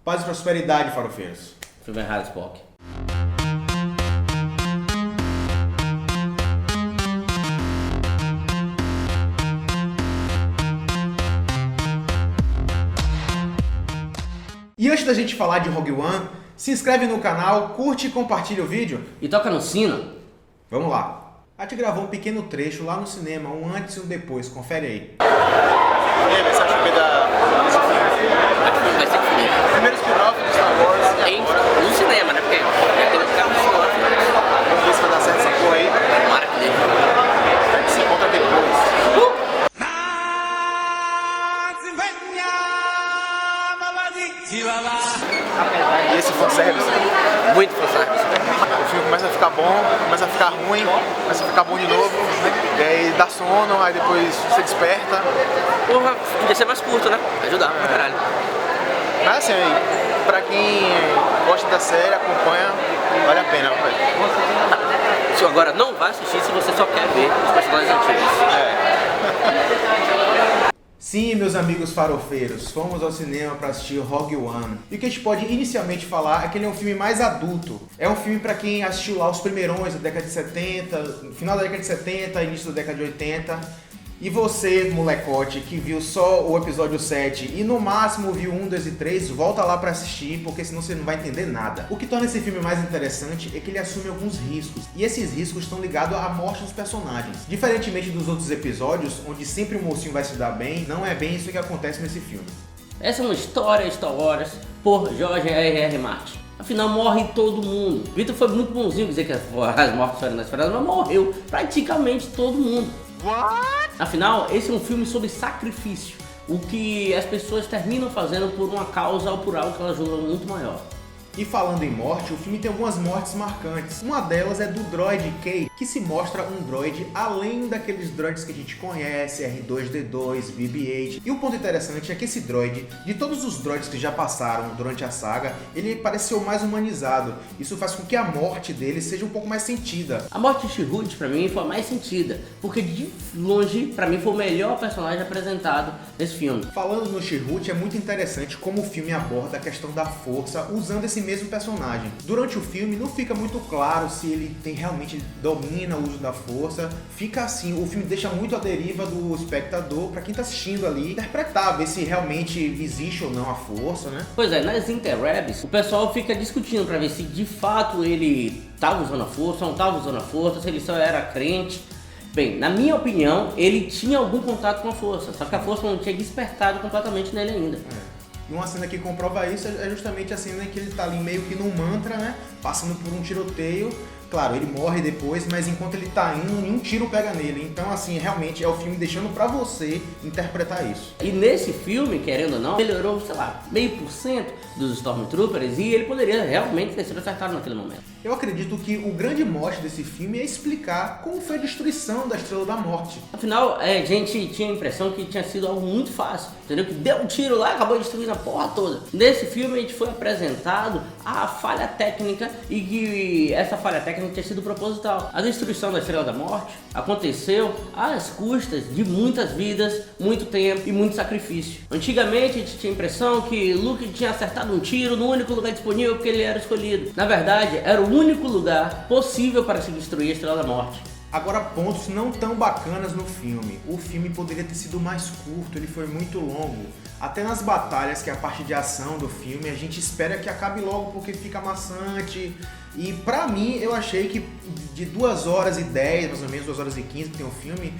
Paz e prosperidade, farofeiros. Filme errado, Spock. E antes da gente falar de Rogue One, se inscreve no canal, curte e compartilha o vídeo. E toca no sino. Vamos lá. A gente gravou um pequeno trecho lá no cinema, um antes e um depois, confere aí. E aí, essa filme Vai ser que primeiro spin-off do Star Wars no cinema, né? Porque tem que ficar no cinema. Vamos ver se vai dar certo essa porra aí. Tomara que dê. A gente se encontra depois. E esse fanservice, Muito fanservice. o filme começa a ficar bom, começa a ficar ruim, começa a ficar bom de novo, e aí dá sono, aí depois você desperta. Porra, podia ser mais curto, né? Ajudar pra caralho. Mas assim, pra quem gosta da série, acompanha, vale a pena, velho. Você agora não vai assistir se você só quer ver os personagens antigos. Sim, meus amigos farofeiros, fomos ao cinema para assistir Rogue One. E o que a gente pode inicialmente falar é que ele é um filme mais adulto. É um filme para quem assistiu lá os primeirões da década de 70, final da década de 70, início da década de 80. E você, molecote, que viu só o episódio 7 e no máximo viu 1, 2 e 3, volta lá pra assistir, porque senão você não vai entender nada. O que torna esse filme mais interessante é que ele assume alguns riscos, e esses riscos estão ligados à morte dos personagens. Diferentemente dos outros episódios, onde sempre o mocinho vai se dar bem, não é bem isso que acontece nesse filme. Essa é uma história Star Wars por George R.R. Martin. Afinal, morre todo mundo. Victor foi muito bonzinho dizer que as mortes foram inesperadas, mas morreu praticamente todo mundo. Afinal, esse é um filme sobre sacrifício, o que as pessoas terminam fazendo por uma causa ou por algo que elas julgam muito maior. E falando em morte, o filme tem algumas mortes marcantes. Uma delas é do droid K, que se mostra um droid além daqueles droids que a gente conhece, R2-D2, BB-8. E o ponto interessante é que esse droid, de todos os droids que já passaram durante a saga, ele pareceu mais humanizado. Isso faz com que a morte dele seja um pouco mais sentida. A morte de Chirrut pra mim foi a mais sentida, porque de longe pra mim foi o melhor personagem apresentado nesse filme. Falando no Chirrut, é muito interessante como o filme aborda a questão da força usando esse mesmo personagem. Durante o filme não fica muito claro se ele realmente domina o uso da força. Fica assim, o filme deixa muito à deriva do espectador, para quem tá assistindo ali, interpretar, ver se realmente existe ou não a força, né? Pois é, nas interwebs o pessoal fica discutindo pra ver se de fato ele tava usando a força ou não tava usando a força, se ele só era crente. Bem, na minha opinião, ele tinha algum contato com a força, só que a força não tinha despertado completamente nele ainda. E uma cena que comprova isso é justamente a cena em que ele tá ali meio que num mantra, né? Passando por um tiroteio. Claro, ele morre depois, mas enquanto ele tá indo, nenhum tiro pega nele. Então, assim, realmente é o filme deixando pra você interpretar isso. E nesse filme, querendo ou não, melhorou, sei lá, 0,5% dos Stormtroopers e ele poderia realmente ter sido acertado naquele momento. Eu acredito que o grande mote desse filme é explicar como foi a destruição da Estrela da Morte. Afinal, a gente tinha a impressão que tinha sido algo muito fácil, entendeu? Que deu um tiro lá e acabou destruindo a porra toda. Nesse filme a gente foi apresentado a falha técnica e que essa falha técnica tinha sido proposital. A destruição da Estrela da Morte aconteceu às custas de muitas vidas, muito tempo e muito sacrifício. Antigamente a gente tinha a impressão que Luke tinha acertado um tiro no único lugar disponível porque ele era escolhido. Na verdade, era o único lugar possível para se destruir a Estrela da Morte. Agora, pontos não tão bacanas no filme. O filme poderia ter sido mais curto, ele foi muito longo. Até nas batalhas, que é a parte de ação do filme, a gente espera que acabe logo porque fica maçante. E pra mim, eu achei que de 2 horas e 10, mais ou menos, 2 horas e 15 que tem o filme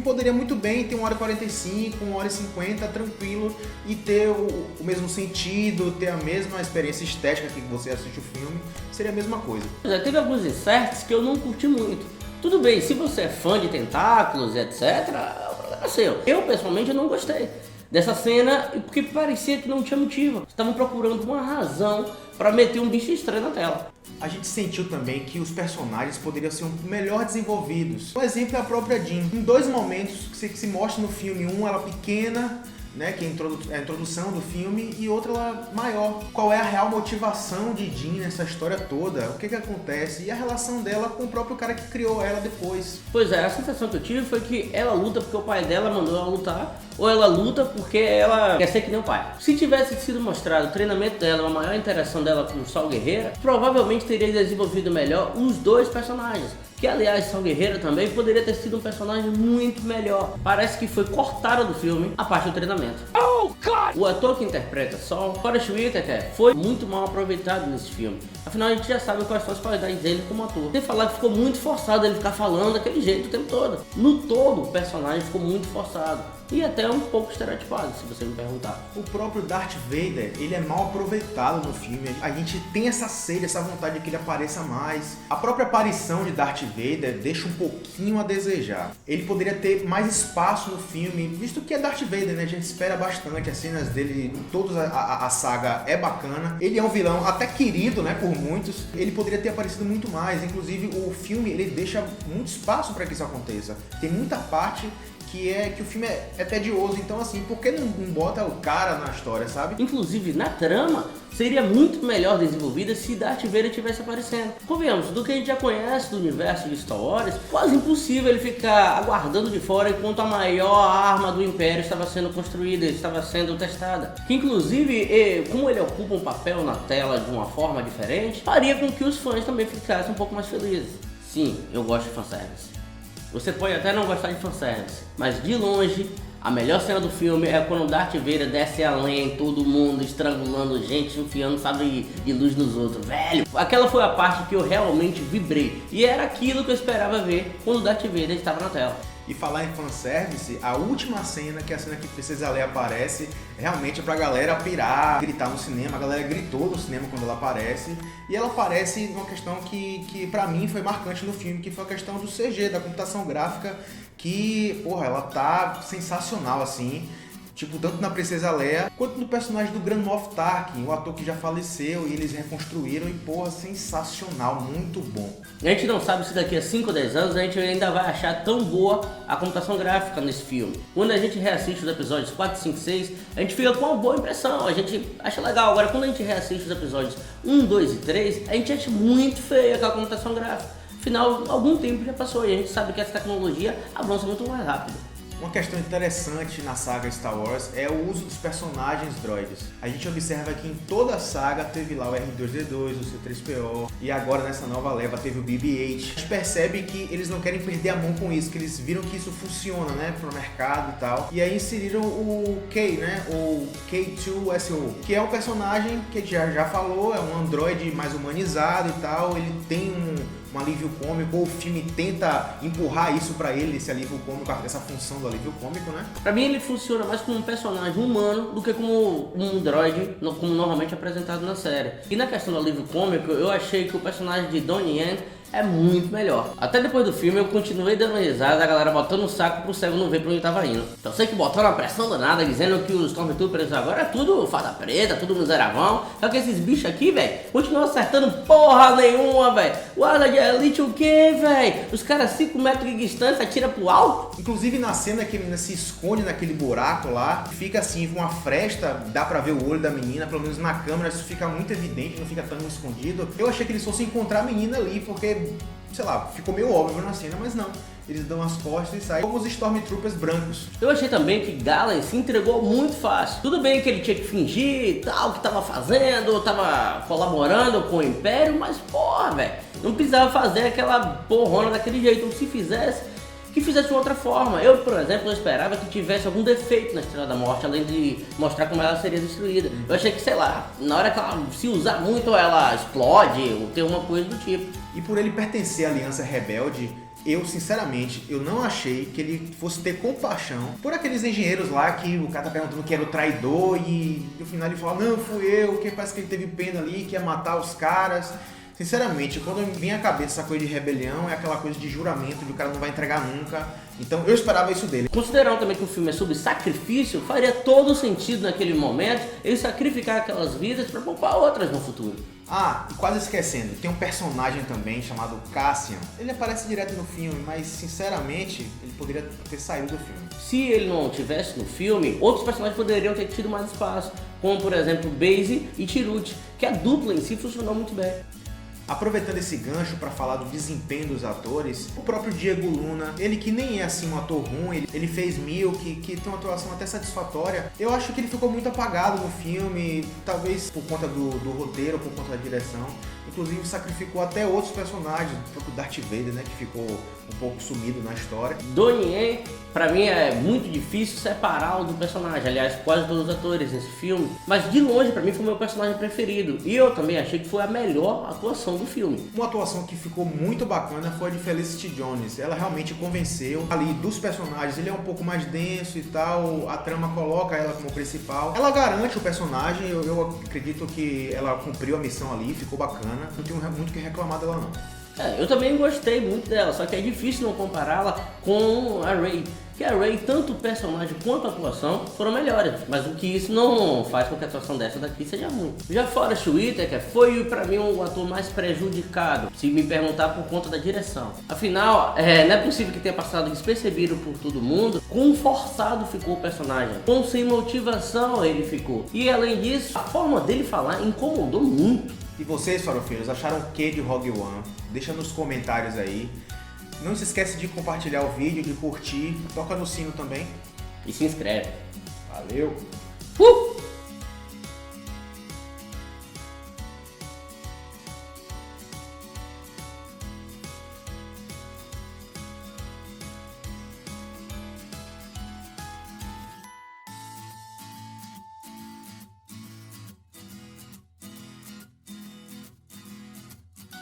poderia muito bem ter 1 hora e 45, 1 hora e 50, tranquilo, e ter o mesmo sentido, ter a mesma experiência estética que você assiste o filme, seria a mesma coisa. Teve alguns inserts que eu não curti muito. Tudo bem, se você é fã de tentáculos, etc., é o problema seu. Eu, pessoalmente, não gostei dessa cena porque parecia que não tinha motivo. Estavam procurando uma razão para meter um bicho estranho na tela. A gente sentiu também que os personagens poderiam ser melhor desenvolvidos. Um exemplo é a própria Jean. Em 2 momentos que se mostra no filme, ela pequena, né, que é a introdução do filme, e outra maior. Qual é a real motivação de Jean nessa história toda? O que acontece? E a relação dela com o próprio cara que criou ela depois. Pois é, a sensação que eu tive foi que ela luta porque o pai dela mandou ela lutar, ou ela luta porque ela quer ser que nem o pai. Se tivesse sido mostrado o treinamento dela, uma maior interação dela com o Saul Guerreiro, provavelmente teria desenvolvido melhor os dois personagens. Que aliás, Saul Guerreiro também poderia ter sido um personagem muito melhor. Parece que foi cortada do filme a parte do treinamento. Oh, God! O ator que interpreta Saul, Forest Whitaker, foi muito mal aproveitado nesse filme. Afinal, a gente já sabe quais são as qualidades dele como ator. Sem falar que ficou muito forçado ele ficar falando daquele jeito o tempo todo. No todo, o personagem ficou muito forçado. E até um pouco estereotipado, se você me perguntar. O próprio Darth Vader, ele é mal aproveitado no filme. A gente tem essa sede, essa vontade de que ele apareça mais. A própria aparição de Darth Vader deixa um pouquinho a desejar. Ele poderia ter mais espaço no filme, visto que é Darth Vader, né? A gente espera bastante, as cenas dele, toda a saga é bacana. Ele é um vilão até querido, né, por muitos. Ele poderia ter aparecido muito mais. Inclusive, o filme, ele deixa muito espaço para que isso aconteça. Tem muita parte que o filme é tedioso, então assim, por que não bota o cara na história, sabe? Inclusive, na trama, seria muito melhor desenvolvida se Darth Vader tivesse aparecendo. Convenhamos, do que a gente já conhece do universo de Star Wars, quase impossível ele ficar aguardando de fora enquanto a maior arma do Império estava sendo construída, estava sendo testada. Que inclusive, como ele ocupa um papel na tela de uma forma diferente, faria com que os fãs também ficassem um pouco mais felizes. Sim, eu gosto de fanservice. Você pode até não gostar de fanservice, mas de longe, a melhor cena do filme é quando o Darth Vader desce além, todo mundo estrangulando gente, enfiando sabre de luz nos outros. Velho, aquela foi a parte que eu realmente vibrei. E era aquilo que eu esperava ver quando o Darth Vader estava na tela. E falar em fanservice, a última cena, que é a cena que Princesa Leia aparece, realmente é pra galera pirar, gritar no cinema. A galera gritou no cinema quando ela aparece. E ela aparece numa questão que pra mim foi marcante no filme, que foi a questão do CG, da computação gráfica, que, porra, ela tá sensacional, assim. Tipo, tanto na Princesa Leia, quanto no personagem do Grand Moff Tarkin, o ator que já faleceu, e eles reconstruíram, e porra, sensacional, muito bom. A gente não sabe se daqui a 5 ou 10 anos a gente ainda vai achar tão boa a computação gráfica nesse filme. Quando a gente reassiste os episódios 4, 5, 6, a gente fica com uma boa impressão, a gente acha legal. Agora, quando a gente reassiste os episódios 1, 2 e 3, a gente acha muito feia aquela computação gráfica. Afinal, algum tempo já passou e a gente sabe que essa tecnologia avança muito mais rápido. Uma questão interessante na saga Star Wars é o uso dos personagens droids. A gente observa que em toda a saga teve lá o R2-D2, o C-3PO, e agora nessa nova leva teve o BB-8. A gente percebe que eles não querem perder a mão com isso, que eles viram que isso funciona, né, pro mercado e tal. E aí inseriram o K, né, o K2SO, que é um personagem que a gente já falou, é um androide mais humanizado e tal. Ele tem um alívio cômico, ou o filme tenta empurrar isso pra ele, esse alívio cômico, essa função do alívio cômico, né? Pra mim ele funciona mais como um personagem humano do que como um droid, como normalmente apresentado na série. E na questão do alívio cômico, eu achei que o personagem de Donnie Yen é muito melhor. Até depois do filme eu continuei dando risada, a galera botando o saco pro cego não ver pra onde tava indo. Então sei que botaram uma pressão danada, dizendo que os Stormtroopers agora é tudo fada preta, tudo miseravão. Só que esses bichos aqui, velho, continuam acertando porra nenhuma, velho. O Asa de Elite o quê, velho? Os caras 5 metros de distância atiram pro alto. Inclusive na cena que a menina se esconde naquele buraco lá, fica assim com uma fresta, dá pra ver o olho da menina, pelo menos na câmera isso fica muito evidente, não fica tão escondido. Eu achei que eles fossem encontrar a menina ali, porque, sei lá, ficou meio óbvio na cena, mas não. Eles dão as costas e saem como os Stormtroopers brancos. Eu achei também que Galen se entregou muito fácil. Tudo bem que ele tinha que fingir e tal, que tava fazendo, tava colaborando com o Império, mas porra, velho, não precisava fazer aquela porrona daquele jeito. Se fizesse, que fizesse de outra forma. Eu, por exemplo, eu esperava que tivesse algum defeito na Estrela da Morte, além de mostrar como ela seria destruída. Eu achei que, sei lá, na hora que ela se usar muito, ela explode ou tem uma coisa do tipo. E por ele pertencer à Aliança Rebelde, eu, sinceramente, eu não achei que ele fosse ter compaixão por aqueles engenheiros lá que o cara tá perguntando que era o traidor e no final ele fala, não, fui eu, que parece que ele teve pena ali, que ia matar os caras. Sinceramente, quando me vem à cabeça essa coisa de rebelião, é aquela coisa de juramento, de o cara não vai entregar nunca. Então eu esperava isso dele. Considerando também que o filme é sobre sacrifício, faria todo sentido naquele momento ele sacrificar aquelas vidas para poupar outras no futuro. Ah, e quase esquecendo, tem um personagem também chamado Cassian. Ele aparece direto no filme, mas sinceramente, ele poderia ter saído do filme. Se ele não tivesse no filme, outros personagens poderiam ter tido mais espaço, como por exemplo Baze e Tiruti, que a dupla em si funcionou muito bem. Aproveitando esse gancho para falar do desempenho dos atores, o próprio Diego Luna, ele que nem é assim um ator ruim, ele fez Milk, que tem uma atuação até satisfatória. Eu acho que ele ficou muito apagado no filme, talvez por conta do roteiro, por conta da direção. Inclusive sacrificou até outros personagens, o próprio Darth Vader, né, que ficou um pouco sumido na história. Donnie Yen, pra mim é muito difícil separá-lo do personagem, aliás, quase todos os atores nesse filme, mas de longe pra mim foi o meu personagem preferido, e eu também achei que foi a melhor atuação do filme. Uma atuação que ficou muito bacana foi a de Felicity Jones, ela realmente convenceu. Ali dos personagens, ele é um pouco mais denso e tal, a trama coloca ela como principal, ela garante o personagem, eu acredito que ela cumpriu a missão ali, ficou bacana, não tenho muito o que reclamar dela não. Eu também gostei muito dela, só que é difícil não compará-la com a Rey. Que a Rey, tanto o personagem quanto a atuação foram melhores, mas o que isso não faz com que a atuação dessa daqui seja ruim. Já Forest Whitaker foi pra mim o ator mais prejudicado, se me perguntar por conta da direção. Afinal, não é possível que tenha passado despercebido por todo mundo, quão forçado ficou o personagem, quão sem motivação ele ficou. E além disso, a forma dele falar incomodou muito. E vocês, farofeiros, acharam o que de Rogue One? Deixa nos comentários aí. Não se esquece de compartilhar o vídeo, de curtir, toca no sino também. E se inscreve. Valeu!